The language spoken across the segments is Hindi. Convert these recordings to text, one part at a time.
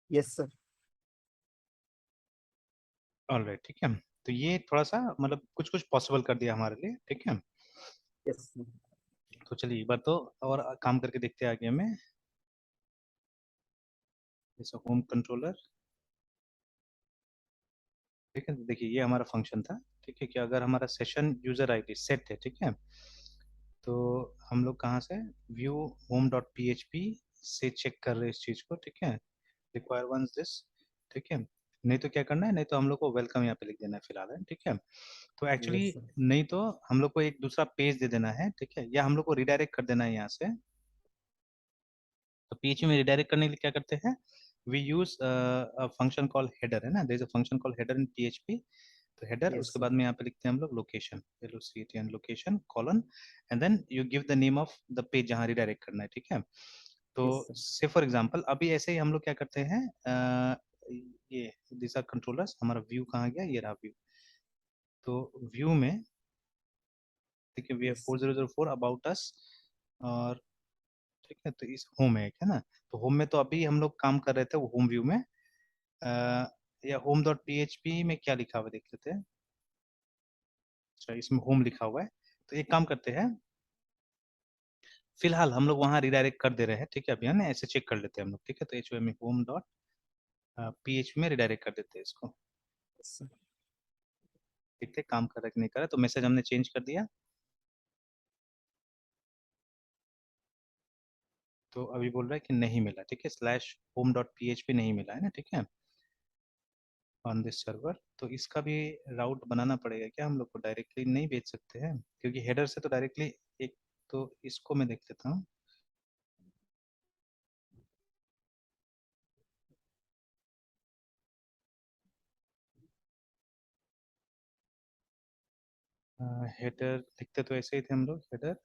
Yes sir. ऑलराइट, ठीक है। तो ये थोड़ा सा मतलब कुछ कुछ पॉसिबल कर दिया हमारे लिए, ठीक है। Yes sir. तो चलिए एक बार तो और काम करके देखते हैं आगे में। जैसे होम कंट्रोलर, ठीक है। तो देखिए ये हमारा फंक्शन था, ठीक है। कि अगर हमारा सेशन यूजर आईडी सेट है, ठीक है, तो हम लोग कहाँ से view home dot P H P से चेक कर रहे हैं इस चीज को, ठीक है। रिक्वायर वंस दिस, ठीक है। नहीं तो क्या करना है, नहीं तो हम लोग को वेलकम यहाँ पे लिख देना है फिलहाल है, ठीक है। तो यस एक्चुअली सर। नहीं तो हम लोग को एक दूसरा पेज दे देना है, ठीक है, या हम लोग को रिडायरेक्ट कर देना है यहाँ से। तो पीएचपी में रिडायरेक्ट करने के लिए क्या करते हैं, we use function call header, है ना। There is a function call header in PHP. तो हेडर, यस उसके सर। बाद में यहाँ पे लिखते हैं हम लोग location, LOCATN location colon, and then you give the name of the page जहाँ रिडायरेक्ट करना है, ठीक है। तो यस सर। से फॉर एग्जांपल अभी ऐसे ही हम लोग क्या करते हैं, ये दिस आर कंट्रोलर्स, हमारा व्यू कहाँ गया, ये रहा व्यू। तो व्यू में देखिए we have yes four sir. Zero zero four about us, और ठीक है। तो इस होम है ना। तो होम में तो अभी हम लोग काम कर रहे थे वो होम व्यू में, अ, या home dot P H P में क्या लिखा हुआ है, देख लेते हैं। अच्छा इसमें होम लिखा हुआ है। तो एक काम करते हैं, फिलहाल हम लोग वहाँ रिडायरेक्ट कर दे रहे हैं, ठीक है। अभी है ना, ऐसे चेक कर लेते हैं हम लोग, ठीक है। तो एच में होम डॉट पी एच में रिडायरेक्ट कर देते हैं इसको। Yes sir. देखते हैं काम कर रहा है कि नहीं कर रहा। तो मैसेज हमने चेंज कर दिया, तो अभी बोल रहा है कि नहीं मिला, ठीक है। Slash home dot P H P नहीं मिला है ना, ठीक है, ऑन दिस सर्वर। तो इसका भी राउट बनाना पड़ेगा क्या, हम लोग को डायरेक्टली नहीं भेज सकते हैं, क्योंकि हेडर से तो डायरेक्टली एक, तो इसको मैं देख लेता हूँ। हेडर लिखते तो ऐसे ही थे हम लोग, हेडर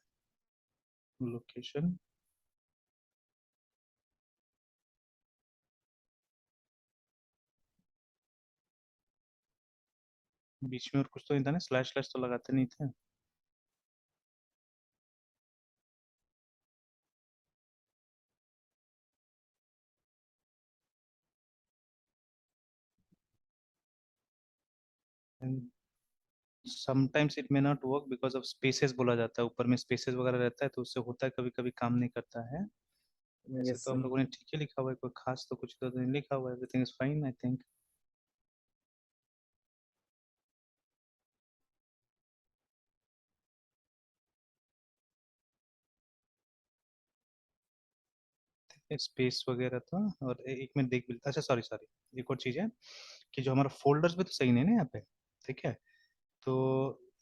लोकेशन, बीच में और कुछ तो नहीं था ना, स्लैश स्लैश तो लगाते नहीं थे। Sometimes it may not work because of spaces बोला जाता है, ऊपर में स्पेसेस वगैरह रहता है, तो उससे होता है कभी कभी काम नहीं करता है। वैसे यस तो हम सर। लोगों ने ठीक है लिखा हुआ है, कोई खास तो कुछ तो नहीं लिखा हुआ है, everything is fine I think. Space वगैरह तो, और एक मिनट देख भी, अच्छा सॉरी सॉरी, एक और चीज़ है कि जो हमारा फोल्डर्स भी तो सही नहीं है ना यहाँ पे, ठीक है। तो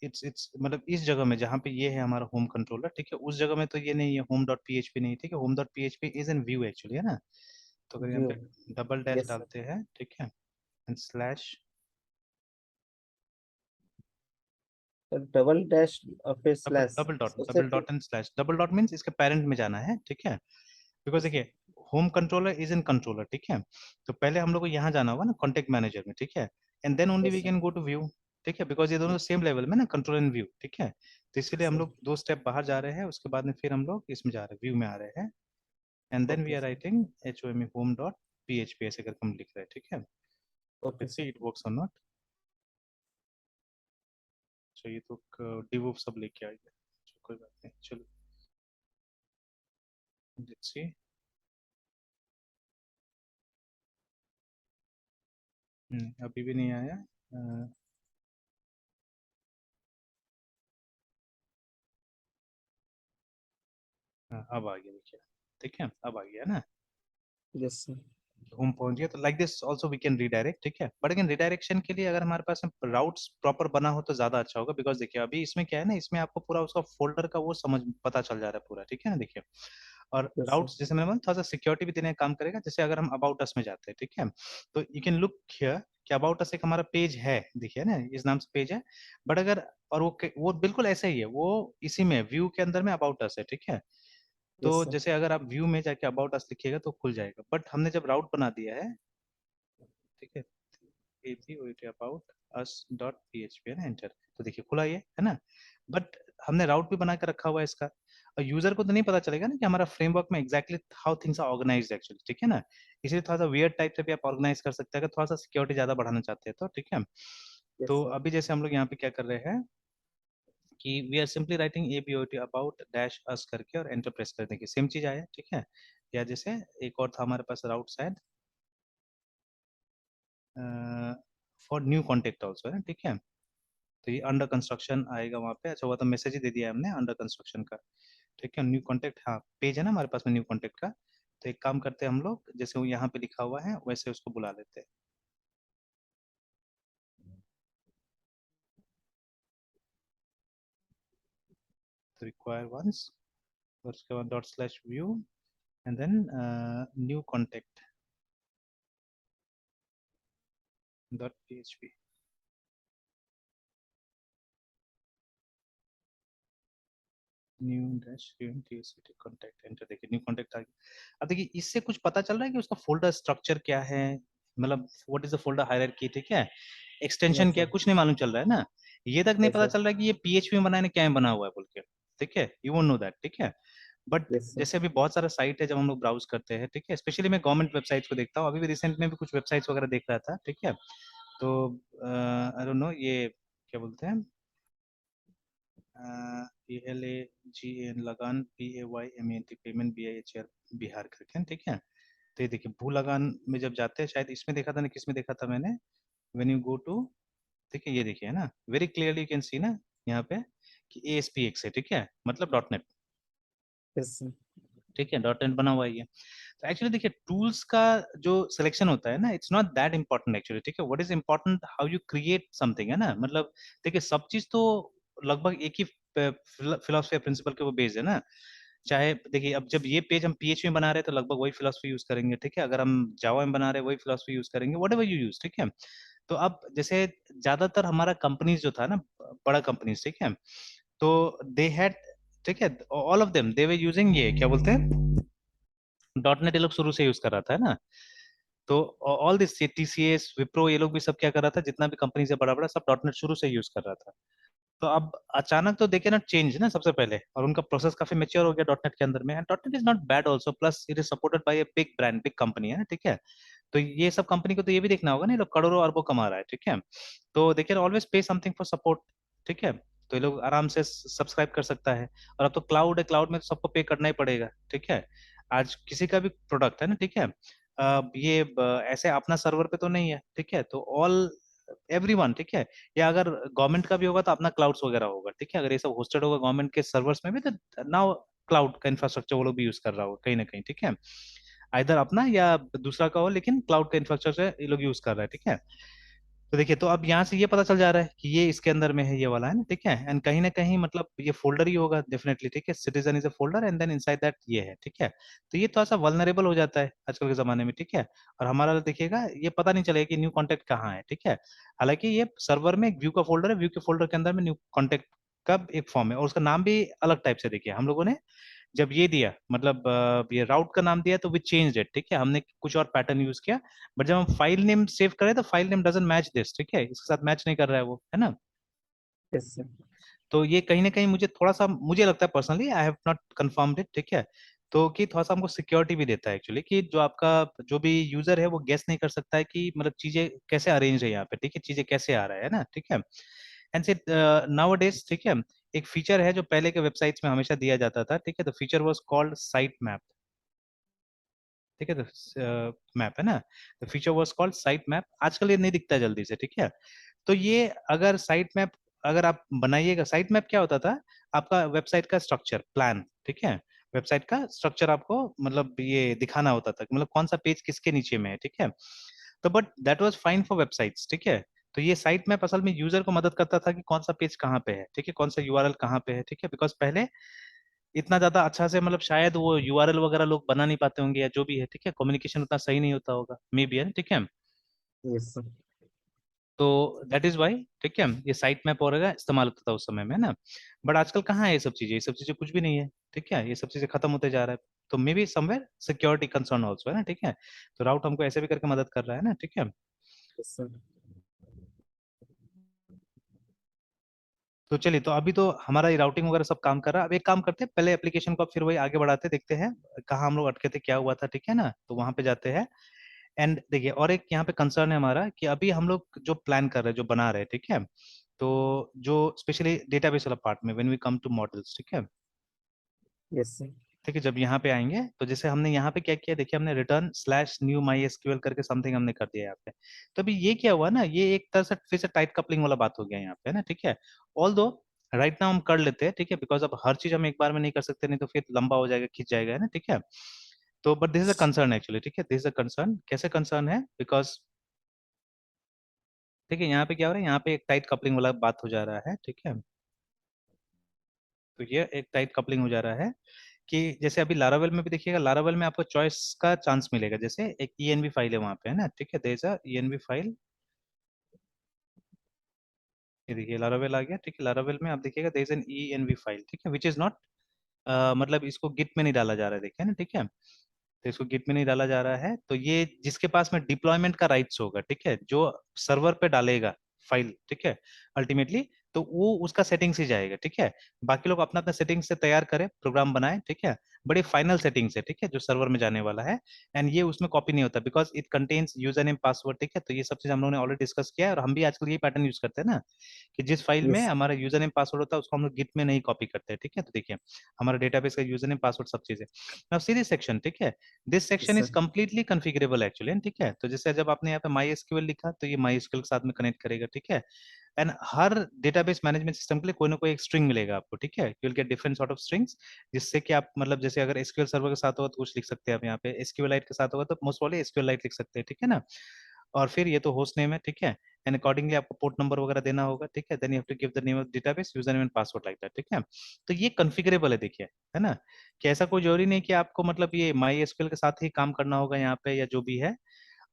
इट्स मतलब इस जगह में जहाँ पे ये है हमारा होम कंट्रोलर, ठीक है, उस जगह में तो ये नहीं है, home dot P H P नहीं, ठीक है। Home dot P H P is an view actually, है ना। तो अगर यहाँ व्यू। पे डबल डैश यस सर। डालते हैं, ठीक है, एंड स्लैश, डबल डैश और फिर डबल स्लैश। डबल डॉट, उससे डबल फिर। Dot and slash, double dot means इसके पेरेंट में जाना है, ठीक है। Because yes sir. देखिए home controller is in controller, ठीक है। तो पहले हम लोग को यहाँ जाना होगा ना कॉन्टेक्ट मैनेजर में, ठीक है, and then only we yes sir. Can go to view, ठीक है। बिकॉज ये दोनों सेम लेवल में ना, कंट्रोल एंड व्यू, ठीक है। तो इसीलिए यस हम सर। लोग दो स्टेप बाहर जा रहे हैं, उसके बाद में फिर हम लोग इसमें जा रहे हैं, व्यू में आ रहे हैं, and then we okay are sir. Writing H O M home dot P H P ऐसे करके हम लिख रहे हैं, ठीक है। तो okay let's see sir. It works और नॉट। चाहिए तो डिवोप सब लेके आएगा, कोई बात नहीं, चलो लेट्स सी। अभी भी नहीं आया। अब आ गया देखिए, ठीक है, अब आ गया ना। Yes sir. होम पहुंच गया। तो like this also we can redirect, ठीक है। बट अगेन रिडायरेक्शन के लिए अगर हमारे पास राउट्स प्रॉपर बना हो तो ज्यादा अच्छा होगा, बिकॉज देखिए अभी इसमें क्या है ना, इसमें आपको पूरा उसका फोल्डर का वो समझ पता चल जा रहा है पूरा, ठीक है ना, देखिए। और यस सर। राउट्स जैसे मैंने बोला थोड़ा सा सिक्योरिटी भी देने का काम करेगा। जैसे अगर हम अबाउट अस में जाते हैं, ठीक है, तो यू कैन लुक हियर कि अबाउट अस एक हमारा पेज है, देखिए ना, इस नाम से पेज है। बट अगर, और वो बिल्कुल ऐसा ही है, वो इसी में व्यू के अंदर में अबाउट अस है, ठीक है। तो यस सर। जैसे अगर आप व्यू में जाके अबाउट अस लिखिएगा तो खुल जाएगा, बट हमने जब राउट बना दिया है, ठीक है, APOET about us dot P H P, है ना, एंटर। तो देखिए खुला ये, है ना। बट हमने राउट भी बना के रखा हुआ है इसका। यूजर को तो नहीं पता चलेगा ना कि हमारा फ्रेमवर्क में exactly how things are organised actually, ठीक है ना। इसलिए थोड़ा सा वियर्ड टाइप से भी आप ऑर्गेनाइज कर सकते हैं अगर थोड़ा सा सिक्योरिटी ज्यादा बढ़ाना चाहते हैं तो, ठीक है। yes तो sir, अभी जैसे हम लोग यहाँ पे क्या कर रहे हैं कि we are simply writing ABOT about dash us करके और एंटर प्रेस कर देंगे, सेम चीज आया, ठीक है। या जैसे एक और था हमारे पास route side for new contact also है, ठीक है। तो ये अंडर कंस्ट्रक्शन आएगा वहाँ पे, अच्छा हुआ तो मैसेज ही दे दिया हमने अंडर कंस्ट्रक्शन का, ठीक है। न्यू कॉन्टेक्ट, हाँ पेज है ना हमारे पास में न्यू कॉन्टेक्ट का। तो एक काम करते हैं हम लोग, जैसे वो यहाँ पे लिखा हुआ है वैसे उसको बुला लेते हैं। तो रिक्वायर वंस, और उसके बाद dot slash view and then new contact dot PHP। New dash TSCT contact, enter, देखिए न्यू कॉन्टेक्ट आ गया। अब देखिए इससे कुछ पता चल रहा है कि उसका फोल्डर स्ट्रक्चर क्या है, मतलब what is the folder hierarchy, ठीक है। एक्सटेंशन yes क्या sir, है कुछ नहीं मालूम चल रहा है ना। ये तक नहीं yes पता sir, चल रहा है कि ये PHP में बनाने क्या बना हुआ है बोल के, ठीक है। यू वोंट नो दैट, ठीक है। बट yes sir, जैसे अभी बहुत सारा साइट है जब हम लोग ब्राउज करते हैं, ठीक है, स्पेशली मैं गवर्नमेंट वेबसाइट्स को देखता हूँ, अभी भी रिसेंट में भी कुछ वेबसाइट्स वगैरह देख रहा था, ठीक है। तो आई डोंट नो ये क्या बोलते हैं, PLAGAN लगान PAYMENT पेमेंट BIHR बिहार करके, ठीक है। तो ये देखिए भू लगान में जब जाते हैं, शायद इसमें देखा था ना, किस में देखा था मैंने, व्हेन यू गो टू, ठीक है, ये देखिए है ना, very clearly you can see ना यहाँ पे कि ASP1 है, ठीक है, मतलब डॉट नेट, yes sir, ठीक है, डॉट नेट बना हुआ है ये। तो एक्चुअली देखिए टूल्स का जो सिलेक्शन होता है ना, it's not that important actually, ठीक है। What is important how you create something, है ना। मतलब देखिए सब चीज तो लगभग एक ही फिलोसफी प्रिंसिपल के वो बेस्ड है ना। चाहे देखिए अब जब ये पेज हम PHP में बना रहे हैं तो लगभग वही फिलोसफी यूज करेंगे, ठीक है। अगर हम जावा में बना रहे हैं वही फिलोसफी यूज करेंगे, वट एवर यू यूज, ठीक है। तो अब जैसे ज्यादातर हमारा कंपनीज जो था ना, बड़ा कंपनीज, ठीक है, तो दे हैड, ठीक है, all of them they were using ये क्या बोलते हैं डॉट नेट, ये लोग शुरू से यूज कर रहा था, है ना। तो ऑल दिस TCS विप्रो ये लोग भी सब क्या कर रहा था, जितना भी कंपनी से बड़ा बड़ा सब डॉट नेट शुरू से यूज कर रहा था। तो अब अचानक तो देखे ना चेंज ना सबसे पहले, और उनका प्रोसेस काफी मेच्योर हो गया डॉट नेट के अंदर में, and dot net is not bad also, plus it is supported by a big brand, big company है ना, ठीक है। तो ये सब कंपनी को तो ये भी देखना होगा ना, ये लोग करोड़ों अरबों कमा रहा है, ठीक है। तो दे कैन ऑलवेज पे समथिंग फॉर सपोर्ट, ठीक है। तो ये लोग आराम से सब्सक्राइब कर सकता है। और अब तो क्लाउड है, क्लाउड में तो सबको पे करना ही पड़ेगा, ठीक है। आज किसी का भी प्रोडक्ट है ना, ठीक है, ये ऐसे अपना सर्वर पे तो नहीं है, ठीक है। तो ऑल एवरीवन, ठीक है, या अगर गवर्नमेंट का भी होगा तो अपना क्लाउड्स वगैरह होगा, ठीक है। अगर ये सब होस्टेड होगा गवर्नमेंट के सर्वर्स में भी तो नाउ क्लाउड का इंफ्रास्ट्रक्चर वो लोग भी यूज कर रहा होगा कहीं ना कहीं, ठीक है। इधर अपना या दूसरा का हो, लेकिन क्लाउड का इंफ्रास्ट्रक्चर ये लोग यूज कर रहा है, ठीक है। तो देखिए तो अब यहाँ से ये पता चल जा रहा है कि ये इसके अंदर में है, ये वाला है ना, ठीक है। एंड कहीं ना कहीं मतलब ये फोल्डर ही होगा डेफिनेटली, ठीक है। Citizen is a folder and then inside that ये है, ठीक है। तो ये थोड़ा सा वल्नरेबल हो जाता है आजकल के जमाने में, ठीक है। और हमारा देखिएगा ये पता नहीं चलेगा कि न्यू कॉन्टेक्ट कहाँ है, ठीक है। हालांकि ये सर्वर में एक व्यू का फोल्डर है, व्यू के फोल्डर के अंदर में न्यू कॉन्टेक्ट का एक फॉर्म है, और उसका नाम भी अलग टाइप से देखिए हम लोगों ने जब ये दिया, मतलब ये राउट का नाम दिया तो वी चेंज इट, ठीक है, हमने कुछ और पैटर्न यूज किया। बट जब हम फाइल नेम सेव करें तो file name doesn't match this, ठीक है, इसके साथ मैच नहीं कर रहा है वो, है ना। yes sir, तो ये कहीं ना कहीं मुझे थोड़ा सा मुझे लगता है personally, I have not confirmed it, ठीक है। तो कि थोड़ा सा हमको सिक्योरिटी भी देता है एक्चुअली, कि जो आपका जो भी यूजर है वो गेस नहीं कर सकता है कि मतलब चीजें कैसे अरेंज है यहाँ पे, ठीक है, चीजें कैसे आ रहा है ना, ठीक है। एंड से नाउ डेज, ठीक है, एक फीचर है जो पहले के वेबसाइट्स में हमेशा दिया जाता था, ठीक है। तो feature was called site map, ठीक है। तो मैप है ना, तो feature was called site map, आजकल ये नहीं दिखता है जल्दी से, ठीक है। तो ये अगर साइट मैप अगर आप बनाइएगा, साइट मैप क्या होता था, आपका वेबसाइट का स्ट्रक्चर प्लान, ठीक है, वेबसाइट का स्ट्रक्चर आपको मतलब ये दिखाना होता था, मतलब कौन सा पेज किसके नीचे में है, ठीक है। तो but that was fine for websites, ठीक है। तो ये साइट मैप असल में यूजर को मदद करता था कि कौन सा पेज कहाँ पे है, ठीक है, कौन सा URL कहाँ पे है, ठीक है। बिकॉज पहले इतना ज्यादा अच्छा से मतलब शायद वो URL वगैरह लोग बना नहीं पाते होंगे या जो भी है, ठीक है, कम्युनिकेशन उतना सही नहीं होता होगा, मे बी, है, ठीक है। yes sir, तो दैट इज वाई, ठीक है, ये साइट मैप वगैरह इस्तेमाल होता था उस समय में ना। बट आजकल कहाँ है ये सब चीजें कुछ भी नहीं है, ठीक है, ये सब चीजें खत्म होते जा रहा है। तो may be somewhere security concern also, है ना, ठीक है। तो राउट हमको ऐसे भी करके मदद कर रहा है ना, ठीक है। yes sir, तो चलिए, तो अभी तो हमारा ये राउटिंग वगैरह सब काम कर रहा है। अब एक काम करते हैं, पहले एप्लीकेशन को अब फिर वही आगे बढ़ाते, देखते हैं कहाँ हम लोग अटके थे, क्या हुआ था, ठीक है ना। तो वहां पे जाते हैं। एंड देखिए, और एक यहाँ पे कंसर्न है हमारा कि अभी हम लोग जो प्लान कर रहे हैं, जो बना रहे हैं, ठीक है। तो जो स्पेशली डेटाबेस वाला पार्ट में, when we come to models, ठीक है। Yes sir. ठीक है, जब यहाँ पे आएंगे तो जैसे हमने यहाँ पे क्या किया, देखिए हमने return slash knew my SQL करके समथिंग हमने कर दिया यहाँ पे। तो अभी ये क्या हुआ ना, ये एक तरह से फिर से टाइट कपलिंग वाला बात हो गया यहाँ पे, है ना, ठीक है। ऑल दो राइट नाउ हम कर लेते हैं, ठीक है, बिकॉज अब हर चीज हम एक बार में नहीं कर सकते, नहीं तो फिर लंबा हो जाएगा, खिंच जाएगा, है ना, ठीक है। तो but this is a concern actually, ठीक है, दिस इज अ कंसर्न। कैसे कंसर्न है, बिकॉज देखिए यहाँ पे क्या हो रहा है, यहाँ पे एक टाइट कपलिंग वाला बात हो जा रहा है, ठीक है। तो ये एक टाइट कपलिंग हो जा रहा है कि जैसे अभी लारावेल में भी देखिएगा, लारावेल में आपको चॉइस का चांस मिलेगा, जैसे एक ENV फाइल है वहां पे, है ना, ठीक है, there is a ENV file. ये देखिए लारावेल आ गया, ठीक है। लारावेल में आप देखिएगा there is an ENV file, ठीक है, विच इज नॉट, मतलब इसको गिट में नहीं डाला जा रहा है, देखिए ना, ठीक है। तो इसको गिट में नहीं डाला जा रहा है, तो ये जिसके पास में डिप्लॉयमेंट का राइट्स होगा, ठीक है, जो सर्वर पे डालेगा फाइल, ठीक है, अल्टीमेटली, तो वो उसका सेटिंग से जाएगा, ठीक है। बाकी लोग अपना अपना सेटिंग से तैयार करें, प्रोग्राम बनाए, ठीक है। बड़ी फाइनल सेटिंग से, ठीक है, जो सर्वर में जाने वाला है। एंड ये उसमें कॉपी नहीं होता, because it contains user name password, ठीक है। तो ये सब चीज हम लोगों ने ऑलरेडी डिस्कस किया है, और हम भी आजकल ये पैटर्न यूज करते हैं ना, कि जिस फाइल में यस हमारा यूजर नेम पासवर्ड होता है उसको हम लोग गिट में नहीं कॉपी करते हैं, ठीक है। तो देखिए हमारा डेटाबेस का यूजर नेम पासवर्ड सब चीजें। नाउ सी दिस सेक्शन, ठीक है, this yes section is sir. Completely configurable actually, ठीक है। तो जैसे जब आपने यहाँ पे माई एसक्यूएल लिखा, तो ये माई एसक्यूएल के साथ में कनेक्ट करेगा, ठीक है। And her database management system के लिए कोई ना कोई एक स्ट्रिंग मिलेगा आपको, ठीक है, you will get different sort of strings, जिससे कि आप मतलब जैसे अगर एसक्यूएल सर्वर के साथ होगा तो कुछ लिख सकते हैं आप, यहाँ पे एसक्यूएलाइट के साथ होगा तो मोस्ट प्रॉब्ली एसक्यूएलाइट लिख सकते हैं, ठीक है ना। और फिर ये तो होस्ट नेम है, ठीक है। एंड अकॉर्डिंगली आपको पोर्ट नंबर वगैरह देना होगा, ठीक है। Then you have to give the name of database, user name and password like that, ठीक है। तो ये कॉन्फ़िगरेबल है, देखिए, है ना, कि ऐसा कोई जरूरी नहीं कि आपको मतलब ये माई एसक्यूएल के साथ ही काम करना होगा यहाँ पे, या जो भी है।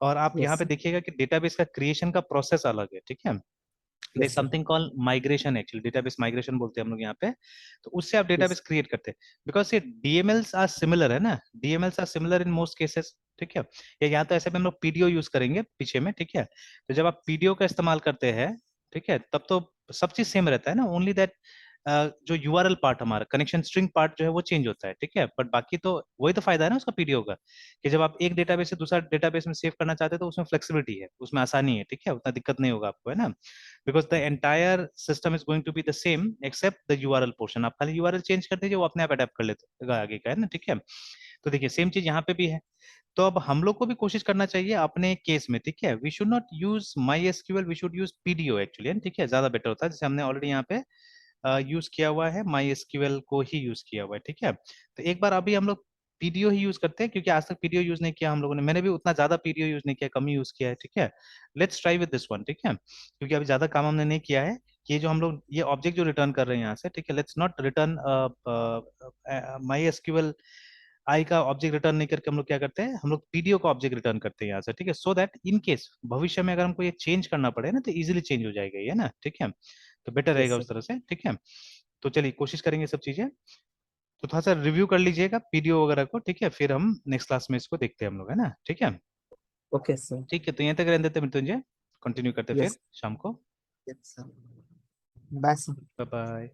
और आप यहाँ यस पे देखिएगा कि डेटाबेस का क्रिएशन का प्रोसेस अलग है, ठीक है। There yes sir. Something call migration, actually database migration बोलते हैं हम लोग यहाँ पे। तो उससे आप यस डेटाबेस क्रिएट करते हैं, बिकॉज ये डीएमएल्स आर सिमिलर, है ना, DMLs are similar in most cases, ठीक है। या यहाँ तो ऐसे में हम लोग पीडीओ यूज करेंगे पीछे में, ठीक है। तो जब आप पीडीओ का इस्तेमाल करते हैं, ठीक है, तब तो सब चीज सेम रहता है ना, ओनली दैट जो यूआरएल पार्ट, हमारा कनेक्शन स्ट्रिंग पार्ट जो है वो चेंज होता है, ठीक है। बट बाकी तो वही तो फायदा है ना उसका पीडीओ का, कि जब आप एक डेटाबेस से दूसरा डेटाबेस में सेव करना चाहते हैं तो उसमें फ्लेक्सिबिलिटी है, उसमें आसानी है, ठीक है, उतना दिक्कत नहीं होगा आपको, है ना। Because the entire system is going to be the same except the URL portion, आप खाली यूआरएल चेंज कर दीजिए, वो अपने आप अडेप्ट कर लेगा आगे का, है ना, ठीक है। तो देखिए सेम चीज यहाँ पे भी है। तो अब हम लोग को भी कोशिश करना चाहिए अपने केस में, ठीक है, we should not use MySQL, we should use PDO actually, ठीक है, ज्यादा बेटर होता है। जैसे हमने ऑलरेडी यहाँ पे यूज किया हुआ है, माई एसक्यूएल को ही यूज किया हुआ है, ठीक है। तो एक बार अभी हम लोग पीडीओ ही यूज करते हैं, क्योंकि आज तक पीडीओ यूज नहीं किया हम लोगों ने, मैंने भी उतना ज्यादा पीडीओ यूज नहीं किया, कम ही यूज किया है, ठीक है। Let's try with this one, ठीक है, क्योंकि अभी ज्यादा काम हमने नहीं किया है। कि ये जो हम लोग ये ऑब्जेक्ट जो रिटर्न कर रहे हैं यहाँ से, ठीक है, let's not return MySQLi का ऑब्जेक्ट रिटर्न नहीं करके हम लोग क्या करते हैं, हम लोग पीडीओ का ऑब्जेक्ट रिटर्न करते हैं यहाँ से, ठीक है, सो दैट इन केस भविष्य में अगर हमको ये चेंज करना पड़े ना, तो इजीली चेंज हो जाएगा ये ना, ठीक है। तो बेटर यस रहेगा सर। उस तरह से, ठीक है। तो चलिए कोशिश करेंगे सब चीजें। तो थोड़ा सा रिव्यू कर लीजिएगा पीडीओ वगैरह को, ठीक है, फिर हम नेक्स्ट क्लास में इसको देखते हैं हम लोग, है ना, ठीक है। Okay sir. ठीक है, तो यहाँ तक रहने देते हैं मृत्युंजय, कंटिन्यू करते हैं फिर यस। शाम को। Yes sir. Bye sir. Bye bye.